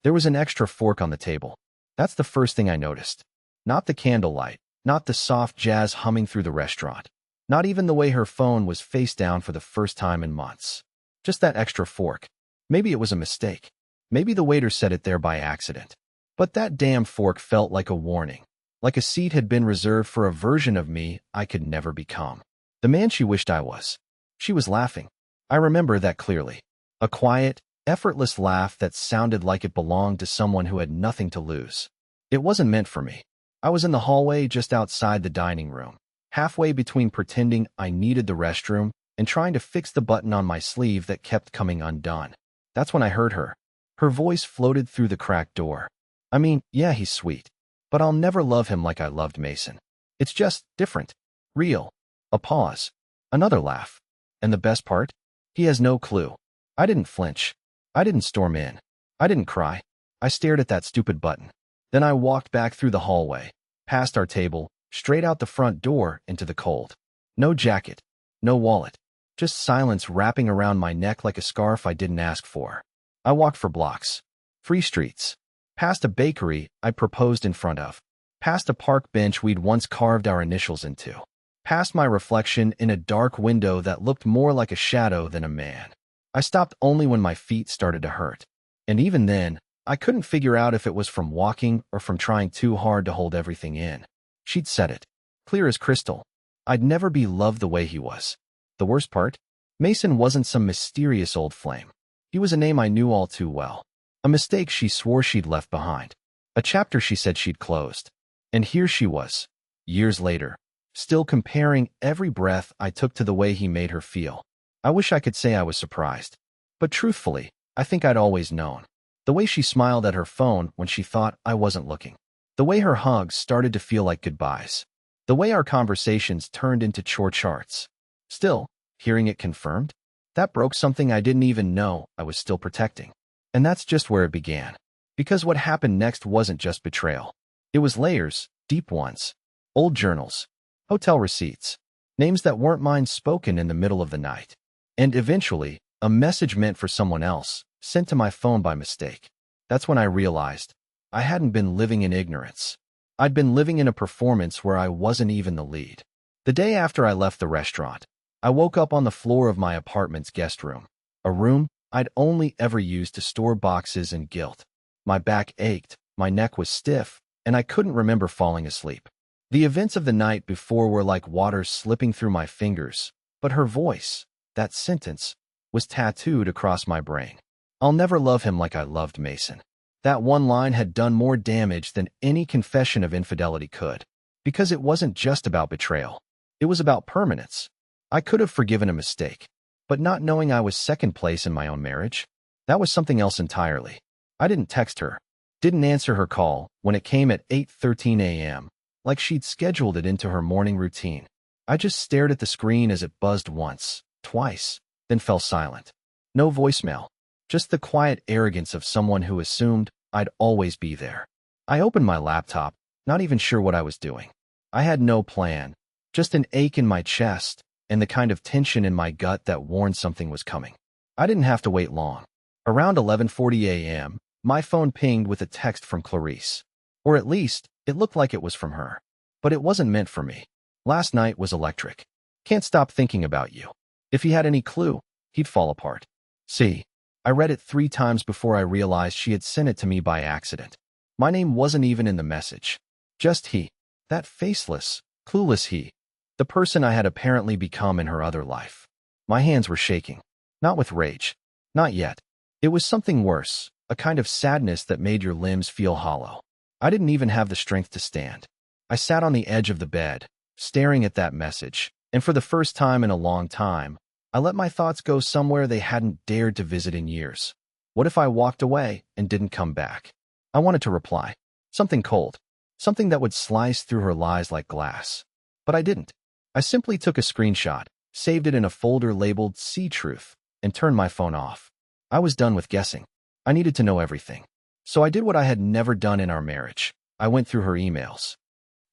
There was an extra fork on the table. That's the first thing I noticed. Not the candlelight, not the soft jazz humming through the restaurant, not even the way her phone was face down for the first time in months. Just that extra fork. Maybe it was a mistake. Maybe the waiter set it there by accident. But that damn fork felt like a warning, like a seat had been reserved for a version of me I could never become. The man she wished I was. She was laughing. I remember that clearly. A quiet, effortless laugh that sounded like it belonged to someone who had nothing to lose. It wasn't meant for me. I was in the hallway just outside the dining room, halfway between pretending I needed the restroom and trying to fix the button on my sleeve that kept coming undone. That's when I heard her. Her voice floated through the cracked door. I mean, yeah, he's sweet, but I'll never love him like I loved Mason. It's just different. Real. A pause. Another laugh. And the best part? He has no clue. I didn't flinch. I didn't storm in. I didn't cry. I stared at that stupid button. Then I walked back through the hallway, past our table, straight out the front door into the cold. No jacket. No wallet. Just silence wrapping around my neck like a scarf I didn't ask for. I walked for blocks. Free streets. Past a bakery I proposed in front of. Past a park bench we'd once carved our initials into. Past my reflection in a dark window that looked more like a shadow than a man. I stopped only when my feet started to hurt. And even then, I couldn't figure out if it was from walking or from trying too hard to hold everything in. She'd said it. Clear as crystal. I'd never be loved the way he was. The worst part? Mason wasn't some mysterious old flame. He was a name I knew all too well. A mistake she swore she'd left behind. A chapter she said she'd closed. And here she was, years later, still comparing every breath I took to the way he made her feel. I wish I could say I was surprised. But truthfully, I think I'd always known. The way she smiled at her phone when she thought I wasn't looking. The way her hugs started to feel like goodbyes. The way our conversations turned into chore charts. Still, hearing it confirmed, that broke something I didn't even know I was still protecting. And that's just where it began. Because what happened next wasn't just betrayal. It was layers, deep ones. Old journals. Hotel receipts. Names that weren't mine spoken in the middle of the night. And eventually, a message meant for someone else, sent to my phone by mistake. That's when I realized I hadn't been living in ignorance. I'd been living in a performance where I wasn't even the lead. The day after I left the restaurant, I woke up on the floor of my apartment's guest room. A room I'd only ever used to store boxes and guilt. My back ached, my neck was stiff, and I couldn't remember falling asleep. The events of the night before were like water slipping through my fingers, but her voice, that sentence, was tattooed across my brain. I'll never love him like I loved Mason. That one line had done more damage than any confession of infidelity could. Because it wasn't just about betrayal. It was about permanence. I could have forgiven a mistake, but not knowing I was second place in my own marriage, that was something else entirely. I didn't text her, didn't answer her call when it came at 8:13 a.m., like she'd scheduled it into her morning routine. I just stared at the screen as it buzzed once, twice, then fell silent. No voicemail, just the quiet arrogance of someone who assumed I'd always be there. I opened my laptop, not even sure what I was doing. I had no plan, just an ache in my chest and the kind of tension in my gut that warned something was coming. I didn't have to wait long. Around 11:40 a.m., my phone pinged with a text from Clarice. Or at least, it looked like it was from her. But it wasn't meant for me. Last night was electric. Can't stop thinking about you. If he had any clue, he'd fall apart. See, I read it 3 times before I realized she had sent it to me by accident. My name wasn't even in the message. Just he. That faceless, clueless he. The person I had apparently become in her other life. My hands were shaking. Not with rage. Not yet. It was something worse, a kind of sadness that made your limbs feel hollow. I didn't even have the strength to stand. I sat on the edge of the bed, staring at that message, and for the first time in a long time, I let my thoughts go somewhere they hadn't dared to visit in years. What if I walked away and didn't come back? I wanted to reply. Something cold. Something that would slice through her lies like glass. But I didn't. I simply took a screenshot, saved it in a folder labeled See Truth, and turned my phone off. I was done with guessing. I needed to know everything. So I did what I had never done in our marriage. I went through her emails.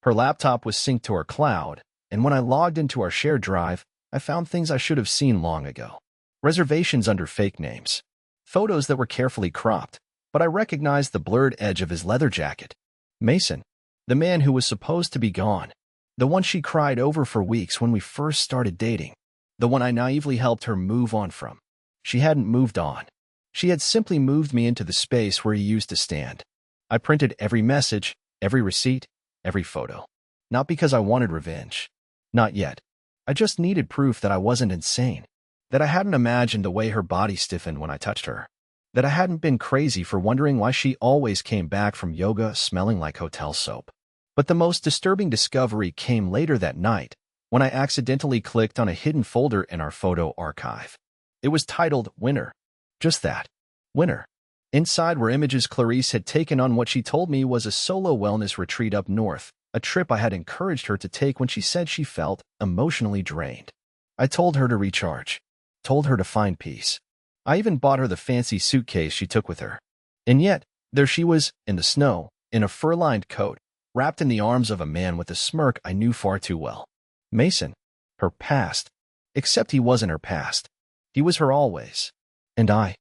Her laptop was synced to her cloud, and when I logged into our shared drive, I found things I should have seen long ago. Reservations under fake names. Photos that were carefully cropped. but I recognized the blurred edge of his leather jacket. Mason, the man who was supposed to be gone, the one she cried over for weeks when we first started dating, the one I naively helped her move on from. She hadn't moved on. She had simply moved me into the space where he used to stand. I printed every message, every receipt, every photo. Not because I wanted revenge. Not yet. I just needed proof that I wasn't insane. That I hadn't imagined the way her body stiffened when I touched her. That I hadn't been crazy for wondering why she always came back from yoga smelling like hotel soap. But the most disturbing discovery came later that night, when I accidentally clicked on a hidden folder in our photo archive. It was titled Winner. Just that. Winner. Inside were images Clarice had taken on what she told me was a solo wellness retreat up north, a trip I had encouraged her to take when she said she felt emotionally drained. I told her to recharge. Told her to find peace. I even bought her the fancy suitcase she took with her. And yet, there she was, in the snow, in a fur-lined coat, wrapped in the arms of a man with a smirk I knew far too well. Mason. Her past. Except he wasn't her past. He was her always. And I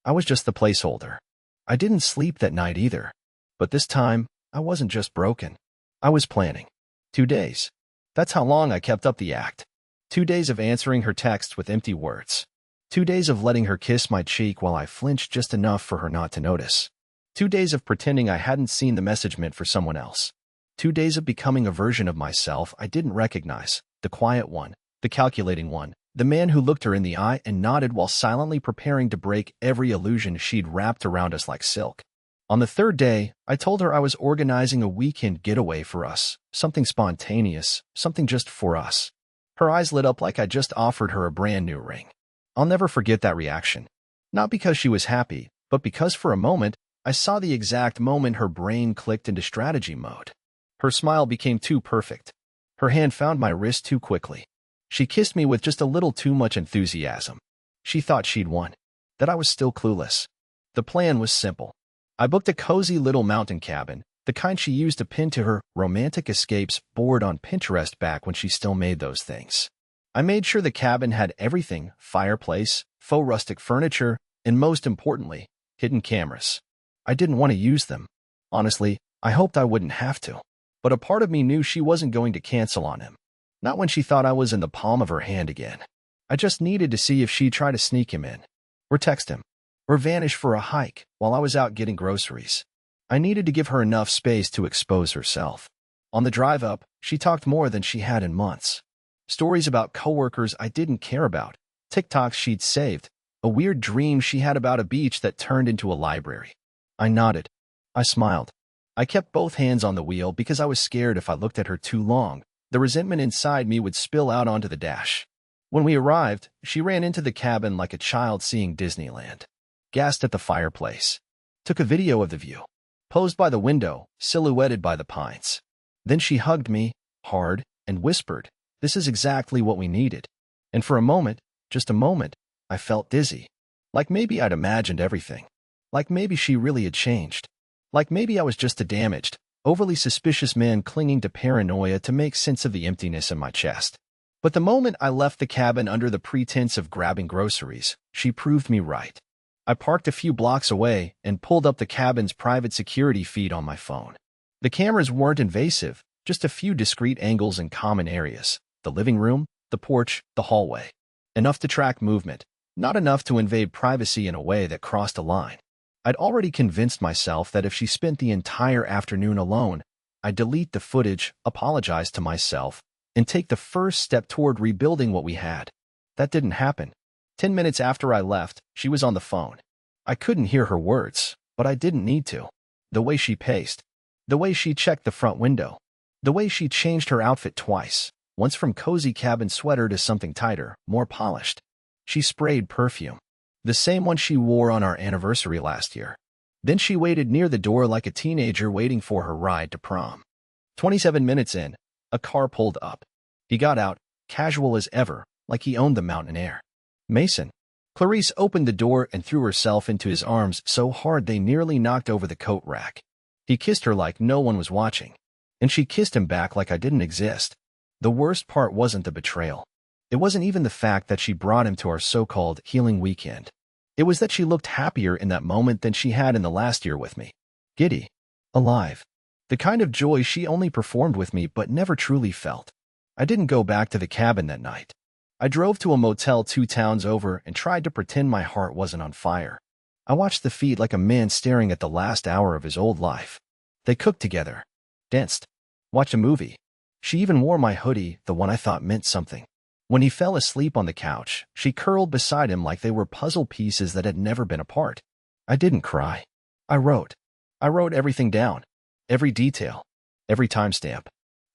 was just the placeholder. I didn't sleep that night either. But this time, I wasn't just broken. I was planning. 2 days. That's how long I kept up the act. 2 days of answering her texts with empty words. 2 days of letting her kiss my cheek while I flinched just enough for her not to notice. 2 days of pretending I hadn't seen the message meant for someone else. 2 days of becoming a version of myself I didn't recognize, the quiet one, the calculating one, the man who looked her in the eye and nodded while silently preparing to break every illusion she'd wrapped around us like silk. On the 3rd day, I told her I was organizing a weekend getaway for us, something spontaneous, something just for us. Her eyes lit up like I just offered her a brand new ring. I'll never forget that reaction. Not because she was happy, but because for a moment, I saw the exact moment her brain clicked into strategy mode. Her smile became too perfect. Her hand found my wrist too quickly. She kissed me with just a little too much enthusiasm. She thought she'd won. That I was still clueless. The plan was simple. I booked a cozy little mountain cabin, the kind she used to pin to her romantic escapes board on Pinterest back when she still made those things. I made sure the cabin had everything: fireplace, faux rustic furniture, and most importantly, hidden cameras. I didn't want to use them. Honestly, I hoped I wouldn't have to. But a part of me knew she wasn't going to cancel on him. Not when she thought I was in the palm of her hand again. I just needed to see if she'd try to sneak him in. Or text him. Or vanish for a hike while I was out getting groceries. I needed to give her enough space to expose herself. On the drive up, she talked more than she had in months. Stories about coworkers I didn't care about, TikToks she'd saved, a weird dream she had about a beach that turned into a library. I nodded. I smiled. I kept both hands on the wheel because I was scared if I looked at her too long, the resentment inside me would spill out onto the dash. When we arrived, she ran into the cabin like a child seeing Disneyland. Gasped at the fireplace. Took a video of the view. Posed by the window, silhouetted by the pines. Then she hugged me, hard, and whispered, "This is exactly what we needed." And for a moment, just a moment, I felt dizzy. Like maybe I'd imagined everything. Like maybe she really had changed. Like maybe I was just a damaged, overly suspicious man clinging to paranoia to make sense of the emptiness in my chest. But the moment I left the cabin under the pretense of grabbing groceries, she proved me right. I parked a few blocks away and pulled up the cabin's private security feed on my phone. The cameras weren't invasive, just a few discrete angles in common areas: the living room, the porch, the hallway. Enough to track movement, not enough to invade privacy in a way that crossed a line. I'd already convinced myself that if she spent the entire afternoon alone, I'd delete the footage, apologize to myself, and take the first step toward rebuilding what we had. That didn't happen. 10 minutes after I left, she was on the phone. I couldn't hear her words, but I didn't need to. The way she paced, the way she checked the front window, the way she changed her outfit twice, once from cozy cabin sweater to something tighter, more polished. She sprayed perfume. The same one she wore on our anniversary last year. Then she waited near the door like a teenager waiting for her ride to prom. 27 minutes in, a car pulled up. He got out, casual as ever, like he owned the mountain air. "Mason." Clarice opened the door and threw herself into his arms so hard they nearly knocked over the coat rack. He kissed her like no one was watching. And she kissed him back like I didn't exist. The worst part wasn't the betrayal. It wasn't even the fact that she brought him to our so-called healing weekend. It was that she looked happier in that moment than she had in the last year with me. Giddy. Alive. The kind of joy she only performed with me but never truly felt. I didn't go back to the cabin that night. I drove to a motel 2 towns over and tried to pretend my heart wasn't on fire. I watched the feed like a man staring at the last hour of his old life. They cooked together, danced, watched a movie. She even wore my hoodie, the one I thought meant something. When he fell asleep on the couch, she curled beside him like they were puzzle pieces that had never been apart. I didn't cry. I wrote. I wrote everything down. Every detail. Every timestamp.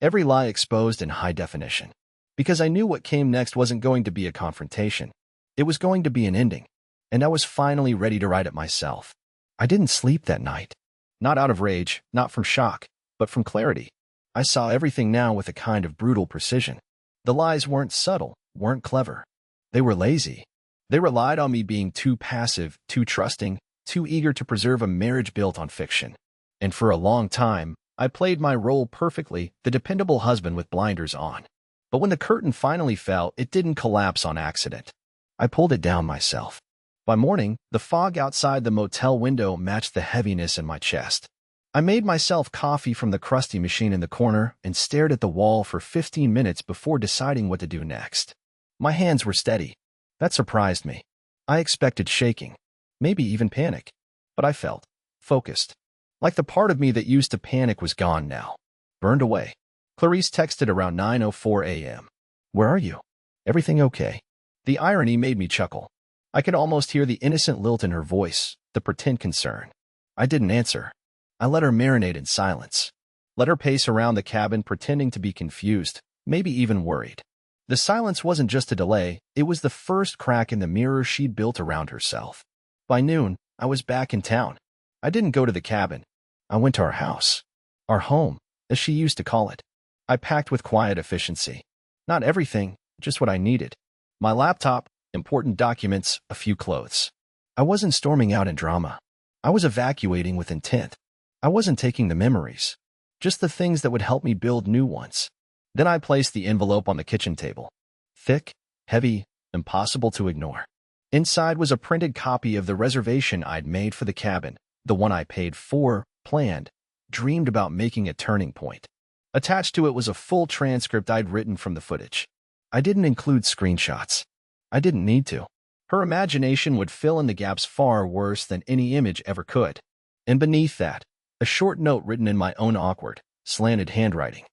Every lie exposed in high definition. Because I knew what came next wasn't going to be a confrontation. It was going to be an ending. And I was finally ready to write it myself. I didn't sleep that night. Not out of rage, not from shock, but from clarity. I saw everything now with a kind of brutal precision. The lies weren't subtle, weren't clever. They were lazy. They relied on me being too passive, too trusting, too eager to preserve a marriage built on fiction. And for a long time, I played my role perfectly, the dependable husband with blinders on. But when the curtain finally fell, it didn't collapse on accident. I pulled it down myself. By morning, the fog outside the motel window matched the heaviness in my chest. I made myself coffee from the crusty machine in the corner and stared at the wall for 15 minutes before deciding what to do next. My hands were steady. That surprised me. I expected shaking, maybe even panic. But I felt focused. Like the part of me that used to panic was gone now. Burned away. Clarice texted around 9:04 a.m. Where are you? Everything okay? The irony made me chuckle. I could almost hear the innocent lilt in her voice, the pretend concern. I didn't answer. I let her marinate in silence. Let her pace around the cabin pretending to be confused, maybe even worried. The silence wasn't just a delay, it was the first crack in the mirror she'd built around herself. By noon, I was back in town. I didn't go to the cabin. I went to our house. Our home, as she used to call it. I packed with quiet efficiency. Not everything, just what I needed. My laptop, important documents, a few clothes. I wasn't storming out in drama. I was evacuating with intent. I wasn't taking the memories, just the things that would help me build new ones. Then I placed the envelope on the kitchen table. Thick, heavy, impossible to ignore. Inside was a printed copy of the reservation I'd made for the cabin, the one I paid for, planned, dreamed about making a turning point. Attached to it was a full transcript I'd written from the footage. I didn't include screenshots. I didn't need to. Her imagination would fill in the gaps far worse than any image ever could. And beneath that, a short note written in my own awkward, slanted handwriting.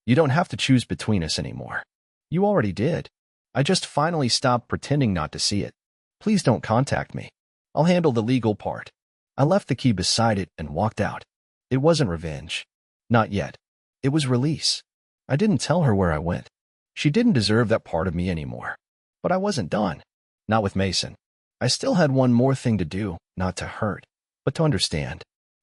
You don't have to choose between us anymore. You already did. I just finally stopped pretending not to see it. Please don't contact me. I'll handle the legal part. I left the key beside it and walked out. It wasn't revenge. Not yet. It was release. I didn't tell her where I went. She didn't deserve that part of me anymore. But I wasn't done. Not with Mason. I still had one more thing to do, not to hurt, but to understand.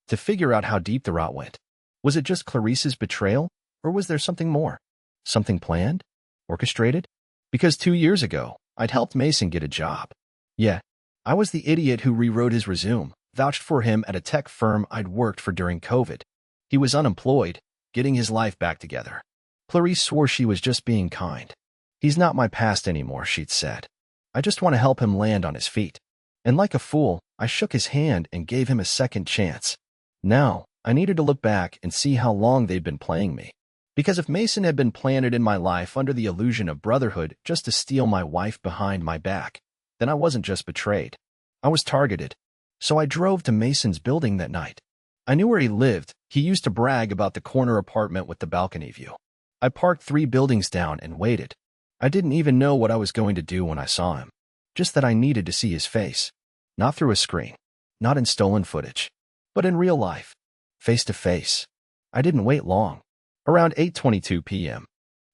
To figure out how deep the rot went. Was it just Clarice's betrayal, or was there something more? Something planned? Orchestrated? Because 2 years ago, I'd helped Mason get a job. Yeah, I was the idiot who rewrote his resume, vouched for him at a tech firm I'd worked for during COVID. He was unemployed, getting his life back together. Clarice swore she was just being kind. He's not my past anymore, she'd said. I just want to help him land on his feet. And like a fool, I shook his hand and gave him a second chance. Now, I needed to look back and see how long they'd been playing me. Because if Mason had been planted in my life under the illusion of brotherhood just to steal my wife behind my back, then I wasn't just betrayed. I was targeted. So I drove to Mason's building that night. I knew where he lived. He used to brag about the corner apartment with the balcony view. I parked 3 buildings down and waited. I didn't even know what I was going to do when I saw him. Just that I needed to see his face. Not through a screen. Not in stolen footage. But in real life. Face to face. I didn't wait long. Around 8:22 p.m.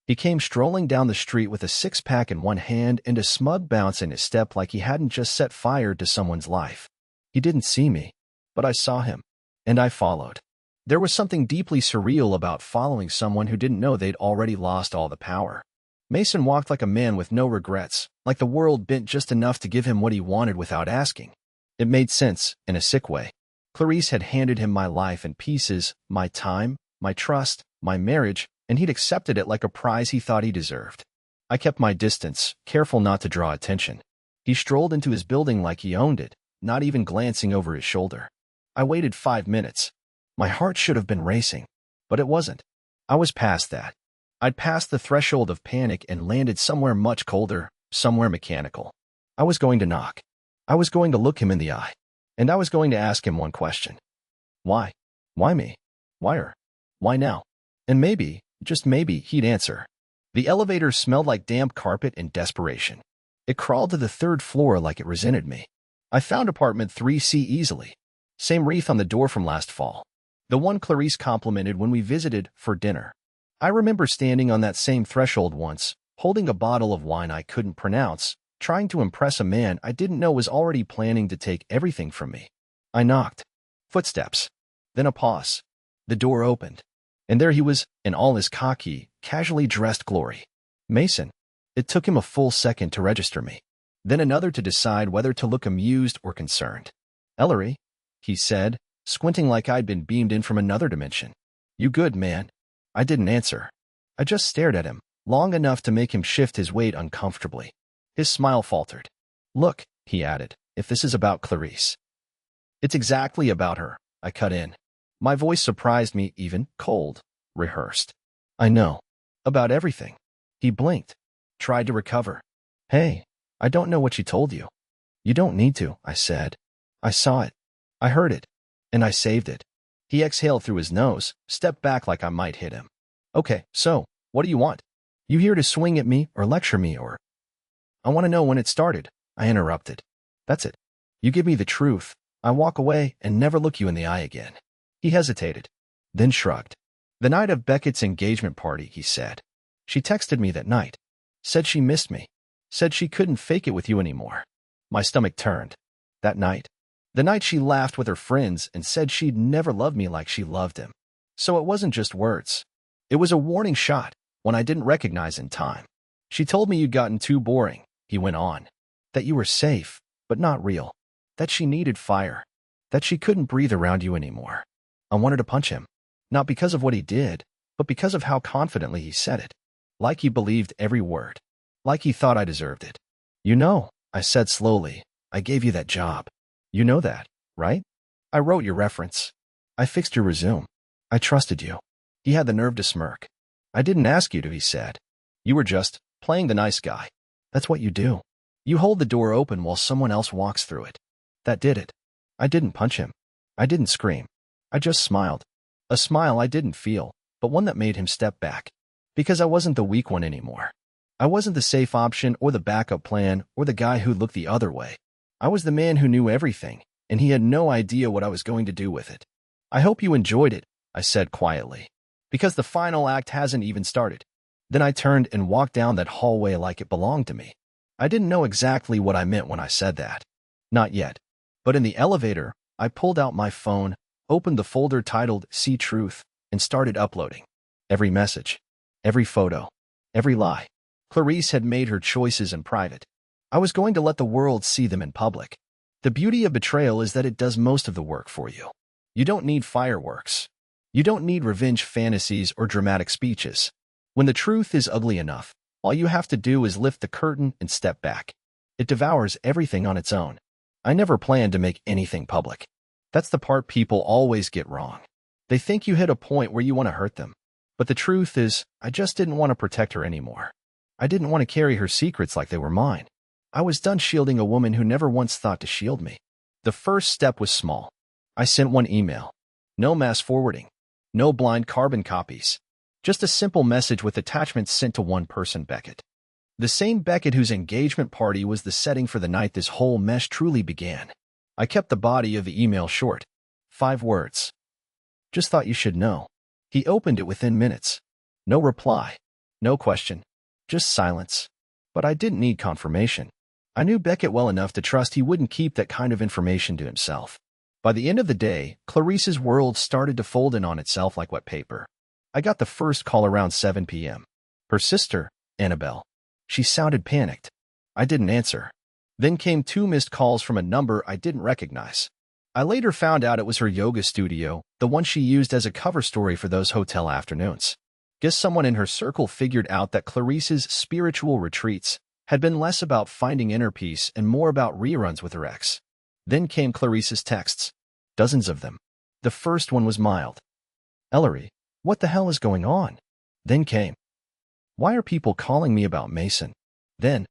He came strolling down the street with a 6-pack in one hand and a smug bounce in his step like he hadn't just set fire to someone's life. He didn't see me, but I saw him. And I followed. There was something deeply surreal about following someone who didn't know they'd already lost all the power. Mason walked like a man with no regrets, like the world bent just enough to give him what he wanted without asking. It made sense, in a sick way. Clarice had handed him my life in pieces, my time, my trust, my marriage, and he'd accepted it like a prize he thought he deserved. I kept my distance, careful not to draw attention. He strolled into his building like he owned it, not even glancing over his shoulder. I waited 5 minutes. My heart should have been racing, but it wasn't. I was past that. I'd passed the threshold of panic and landed somewhere much colder, somewhere mechanical. I was going to knock. I was going to look him in the eye. And I was going to ask him one question. Why? Why me? Why her? Why now? And maybe, just maybe, he'd answer. The elevator smelled like damp carpet and desperation. It crawled to the 3rd floor like it resented me. I found apartment 3C easily. Same wreath on the door from last fall. The one Clarice complimented when we visited for dinner. I remember standing on that same threshold once, holding a bottle of wine I couldn't pronounce, trying to impress a man I didn't know was already planning to take everything from me. I knocked. Footsteps. Then a pause. The door opened. And there he was, in all his cocky, casually dressed glory. Mason. It took him a full second to register me. Then another to decide whether to look amused or concerned. Ellery, he said, squinting like I'd been beamed in from another dimension. You good, man? I didn't answer. I just stared at him, long enough to make him shift his weight uncomfortably. His smile faltered. Look, he added, if this is about Clarice. It's exactly about her, I cut in. My voice surprised me, even cold, rehearsed. I know. About everything. He blinked. Tried to recover. Hey, I don't know what she told you. You don't need to, I said. I saw it. I heard it. And I saved it. He exhaled through his nose, stepped back like I might hit him. Okay, so, what do you want? You here to swing at me or lecture me or... I want to know when it started, I interrupted. That's it. You give me the truth. I walk away and never look you in the eye again. He hesitated, then shrugged. The night of Beckett's engagement party, he said. She texted me that night. Said she missed me. Said she couldn't fake it with you anymore. My stomach turned. That night? The night she laughed with her friends and said she'd never loved me like she loved him. So it wasn't just words. It was a warning shot, one I didn't recognize in time. She told me you'd gotten too boring, he went on. That you were safe, but not real. That she needed fire. That she couldn't breathe around you anymore. I wanted to punch him. Not because of what he did, but because of how confidently he said it. Like he believed every word. Like he thought I deserved it. You know, I said slowly, I gave you that job. You know that, right? I wrote your reference. I fixed your resume. I trusted you. He had the nerve to smirk. I didn't ask you to, he said. You were just playing the nice guy. That's what you do. You hold the door open while someone else walks through it. That did it. I didn't punch him. I didn't scream. I just smiled. A smile I didn't feel, but one that made him step back. Because I wasn't the weak one anymore. I wasn't the safe option or the backup plan or the guy who looked the other way. I was the man who knew everything, and he had no idea what I was going to do with it. I hope you enjoyed it, I said quietly. Because the final act hasn't even started. Then I turned and walked down that hallway like it belonged to me. I didn't know exactly what I meant when I said that. Not yet. But in the elevator, I pulled out my phone, opened the folder titled See Truth, and started uploading. Every message. Every photo. Every lie. Clarice had made her choices in private. I was going to let the world see them in public. The beauty of betrayal is that it does most of the work for you. You don't need fireworks. You don't need revenge fantasies or dramatic speeches. When the truth is ugly enough, all you have to do is lift the curtain and step back. It devours everything on its own. I never planned to make anything public. That's the part people always get wrong. They think you hit a point where you want to hurt them. But the truth is, I just didn't want to protect her anymore. I didn't want to carry her secrets like they were mine. I was done shielding a woman who never once thought to shield me. The first step was small. I sent one email. No mass forwarding. No blind carbon copies. Just a simple message with attachments sent to one person, Beckett. The same Beckett whose engagement party was the setting for the night this whole mess truly began. I kept the body of the email short. 5 words. Just thought you should know. He opened it within minutes. No reply. No question. Just silence. But I didn't need confirmation. I knew Beckett well enough to trust he wouldn't keep that kind of information to himself. By the end of the day, Clarice's world started to fold in on itself like wet paper. I got the first call around 7 p.m. Her sister, Annabelle. She sounded panicked. I didn't answer. Then came 2 missed calls from a number I didn't recognize. I later found out it was her yoga studio, the one she used as a cover story for those hotel afternoons. Guess someone in her circle figured out that Clarice's spiritual retreats had been less about finding inner peace and more about reruns with her ex. Then came Clarice's texts. Dozens of them. The first one was mild. Ellery, what the hell is going on? Then came, why are people calling me about Mason? Then,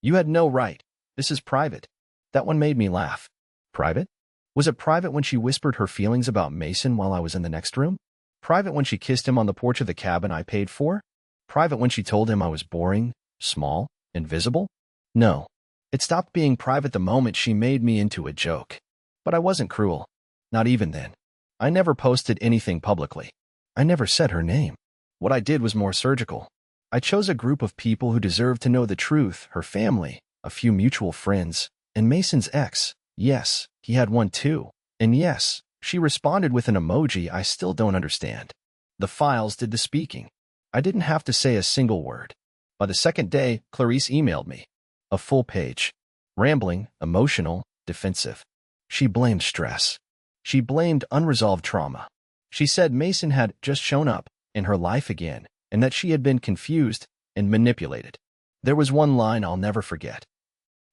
you had no right. This is private. That one made me laugh. Private? Was it private when she whispered her feelings about Mason while I was in the next room? Private when she kissed him on the porch of the cabin I paid for? Private when she told him I was boring, small, invisible? No. It stopped being private the moment she made me into a joke. But I wasn't cruel. Not even then. I never posted anything publicly. I never said her name. What I did was more surgical. I chose a group of people who deserved to know the truth, her family, a few mutual friends, and Mason's ex. Yes, he had one too. And yes, she responded with an emoji I still don't understand. The files did the speaking. I didn't have to say a single word. By the second day, Clarice emailed me. A full page. Rambling, emotional, defensive. She blamed stress. She blamed unresolved trauma. She said Mason had just shown up in her life again, and that she had been confused and manipulated. There was one line I'll never forget.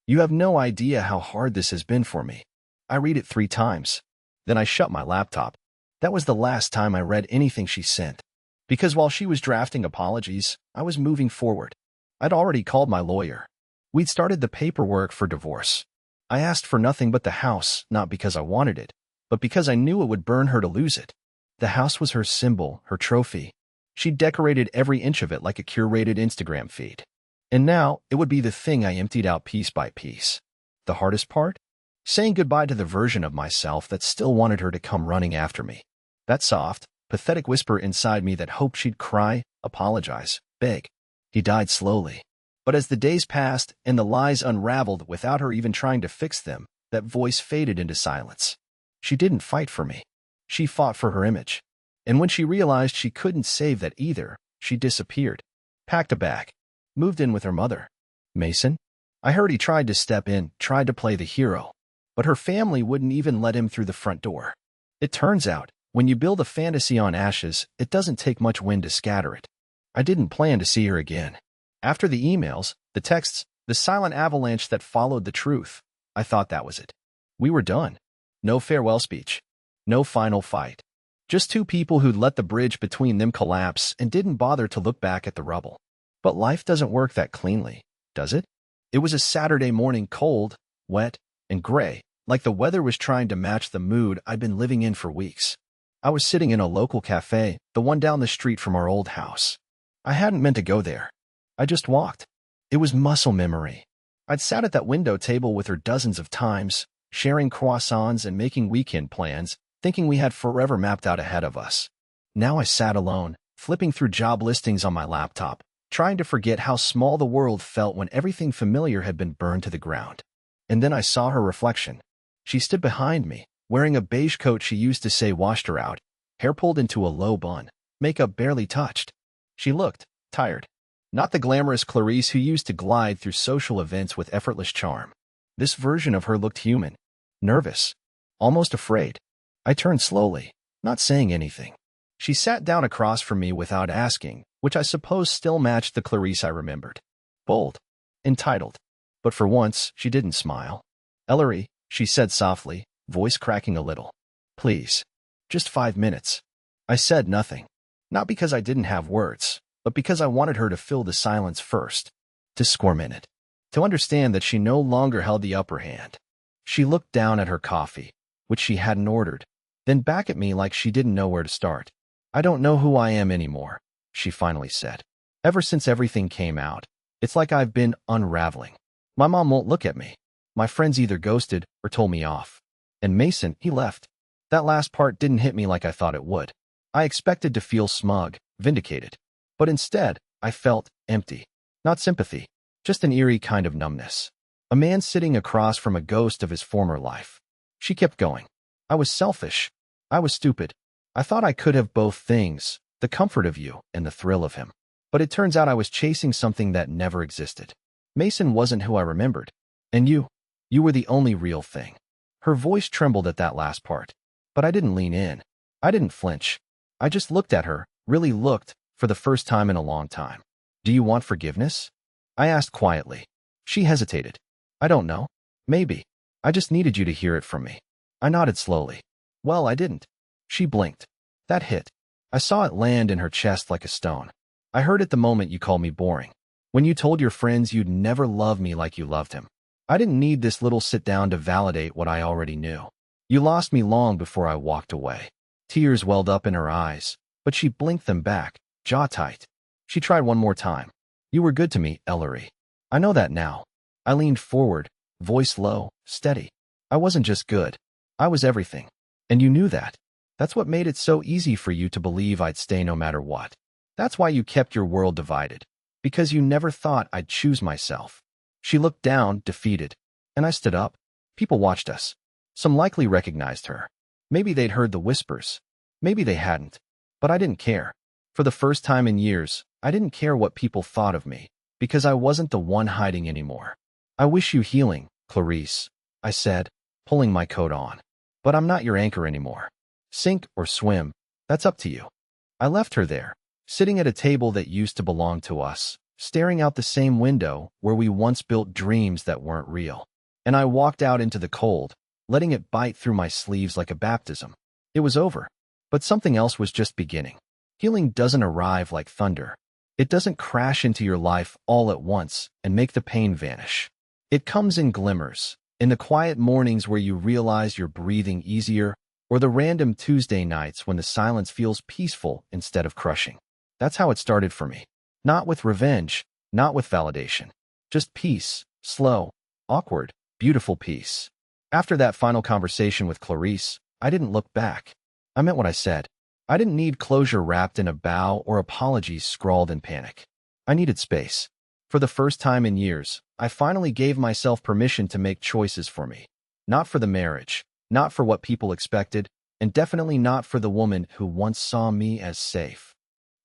You have no idea how hard this has been for me. I read it 3 times. Then I shut my laptop. That was the last time I read anything she sent. Because while she was drafting apologies, I was moving forward. I'd already called my lawyer. We'd started the paperwork for divorce. I asked for nothing but the house, not because I wanted it, but because I knew it would burn her to lose it. The house was her symbol, her trophy. She decorated every inch of it like a curated Instagram feed. And now, it would be the thing I emptied out piece by piece. The hardest part? Saying goodbye to the version of myself that still wanted her to come running after me. That soft, pathetic whisper inside me that hoped she'd cry, apologize, beg. He died slowly. But as the days passed and the lies unraveled without her even trying to fix them, that voice faded into silence. She didn't fight for me. She fought for her image. And when she realized she couldn't save that either, she disappeared. Packed a bag. Moved in with her mother. Mason? I heard he tried to step in, tried to play the hero. But her family wouldn't even let him through the front door. It turns out, when you build a fantasy on ashes, it doesn't take much wind to scatter it. I didn't plan to see her again. After the emails, the texts, the silent avalanche that followed the truth, I thought that was it. We were done. No farewell speech. No final fight. Just 2 people who'd let the bridge between them collapse and didn't bother to look back at the rubble. But life doesn't work that cleanly, does it? It was a Saturday morning, cold, wet, and gray, like the weather was trying to match the mood I'd been living in for weeks. I was sitting in a local cafe, the one down the street from our old house. I hadn't meant to go there. I just walked. It was muscle memory. I'd sat at that window table with her dozens of times, sharing croissants and making weekend plans, thinking we had forever mapped out ahead of us. Now I sat alone, flipping through job listings on my laptop, trying to forget how small the world felt when everything familiar had been burned to the ground. And then I saw her reflection. She stood behind me, wearing a beige coat she used to say washed her out, hair pulled into a low bun, makeup barely touched. She looked tired. Not the glamorous Clarice who used to glide through social events with effortless charm. This version of her looked human, nervous, almost afraid. I turned slowly, not saying anything. She sat down across from me without asking, which I suppose still matched the Clarice I remembered. Bold, entitled. But for once, she didn't smile. Ellery, she said softly, voice cracking a little. Please. Just 5 minutes. I said nothing. Not because I didn't have words, but because I wanted her to fill the silence first. To squirm in it. To understand that she no longer held the upper hand. She looked down at her coffee, which she hadn't ordered, then back at me like she didn't know where to start. I don't know who I am anymore, she finally said. Ever since everything came out, it's like I've been unraveling. My mom won't look at me. My friends either ghosted or told me off. And Mason, he left. That last part didn't hit me like I thought it would. I expected to feel smug, vindicated. But instead, I felt empty. Not sympathy, just an eerie kind of numbness. A man sitting across from a ghost of his former life. She kept going. I was selfish. I was stupid. I thought I could have both things, the comfort of you and the thrill of him. But it turns out I was chasing something that never existed. Mason wasn't who I remembered. And you were the only real thing. Her voice trembled at that last part. But I didn't lean in. I didn't flinch. I just looked at her, really looked, for the first time in a long time. Do you want forgiveness? I asked quietly. She hesitated. I don't know. Maybe. I just needed you to hear it from me. I nodded slowly. Well, I didn't. She blinked. That hit. I saw it land in her chest like a stone. I heard it the moment you called me boring. When you told your friends you'd never love me like you loved him. I didn't need this little sit-down to validate what I already knew. You lost me long before I walked away. Tears welled up in her eyes, but she blinked them back, jaw tight. She tried one more time. You were good to me, Ellery. I know that now. I leaned forward, voice low, steady. I wasn't just good. I was everything. And you knew that. That's what made it so easy for you to believe I'd stay no matter what. That's why you kept your world divided. Because you never thought I'd choose myself. She looked down, defeated. And I stood up. People watched us. Some likely recognized her. Maybe they'd heard the whispers. Maybe they hadn't. But I didn't care. For the first time in years, I didn't care what people thought of me, because I wasn't the one hiding anymore. I wish you healing, Clarice, I said, pulling my coat on. But I'm not your anchor anymore. Sink or swim, that's up to you. I left her there, sitting at a table that used to belong to us, staring out the same window where we once built dreams that weren't real. And I walked out into the cold, letting it bite through my sleeves like a baptism. It was over. But something else was just beginning. Healing doesn't arrive like thunder. It doesn't crash into your life all at once and make the pain vanish. It comes in glimmers, in the quiet mornings where you realize you're breathing easier, or the random Tuesday nights when the silence feels peaceful instead of crushing. That's how it started for me. Not with revenge, not with validation. Just peace, slow, awkward, beautiful peace. After that final conversation with Clarice, I didn't look back. I meant what I said. I didn't need closure wrapped in a bow or apologies scrawled in panic. I needed space. For the first time in years, I finally gave myself permission to make choices for me. Not for the marriage, not for what people expected, and definitely not for the woman who once saw me as safe.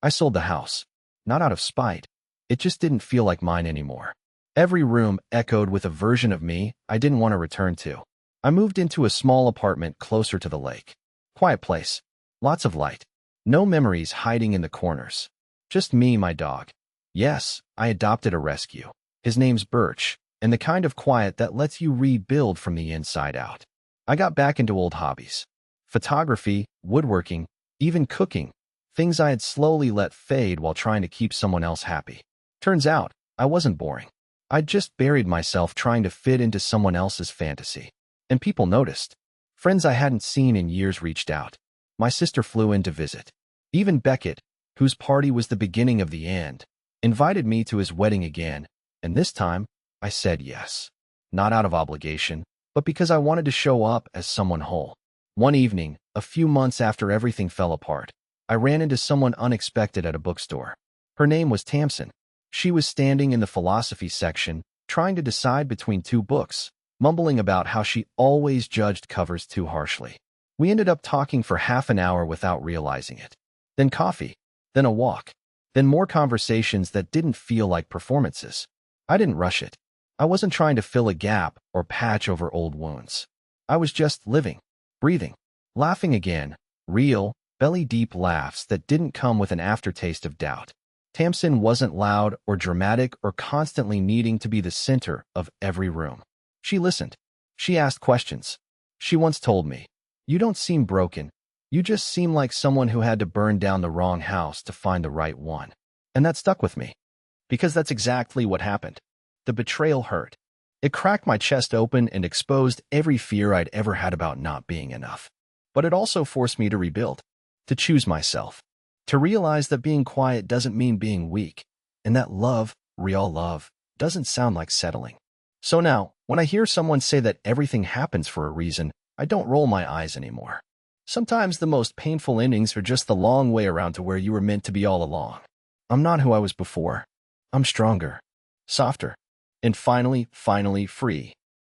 I sold the house. Not out of spite. It just didn't feel like mine anymore. Every room echoed with a version of me I didn't want to return to. I moved into a small apartment closer to the lake. Quiet place. Lots of light. No memories hiding in the corners. Just me, my dog. Yes, I adopted a rescue. His name's Birch, and the kind of quiet that lets you rebuild from the inside out. I got back into old hobbies. Photography, woodworking, even cooking. Things I had slowly let fade while trying to keep someone else happy. Turns out, I wasn't boring. I'd just buried myself trying to fit into someone else's fantasy. And people noticed. Friends I hadn't seen in years reached out. My sister flew in to visit. Even Beckett, whose party was the beginning of the end, invited me to his wedding again, and this time, I said yes. Not out of obligation, but because I wanted to show up as someone whole. One evening, a few months after everything fell apart, I ran into someone unexpected at a bookstore. Her name was Tamsin. She was standing in the philosophy section, trying to decide between two books, mumbling about how she always judged covers too harshly. We ended up talking for half an hour without realizing it. Then coffee, then a walk, then more conversations that didn't feel like performances. I didn't rush it. I wasn't trying to fill a gap or patch over old wounds. I was just living, breathing, laughing again, real, belly-deep laughs that didn't come with an aftertaste of doubt. Tamsin wasn't loud or dramatic or constantly needing to be the center of every room. She listened. She asked questions. She once told me, "You don't seem broken. You just seem like someone who had to burn down the wrong house to find the right one." And that stuck with me. Because that's exactly what happened. The betrayal hurt. It cracked my chest open and exposed every fear I'd ever had about not being enough. But it also forced me to rebuild, to choose myself, to realize that being quiet doesn't mean being weak, and that love, real love, doesn't sound like settling. So now, when I hear someone say that everything happens for a reason, I don't roll my eyes anymore. Sometimes the most painful endings are just the long way around to where you were meant to be all along. I'm not who I was before. I'm stronger, softer, and finally free.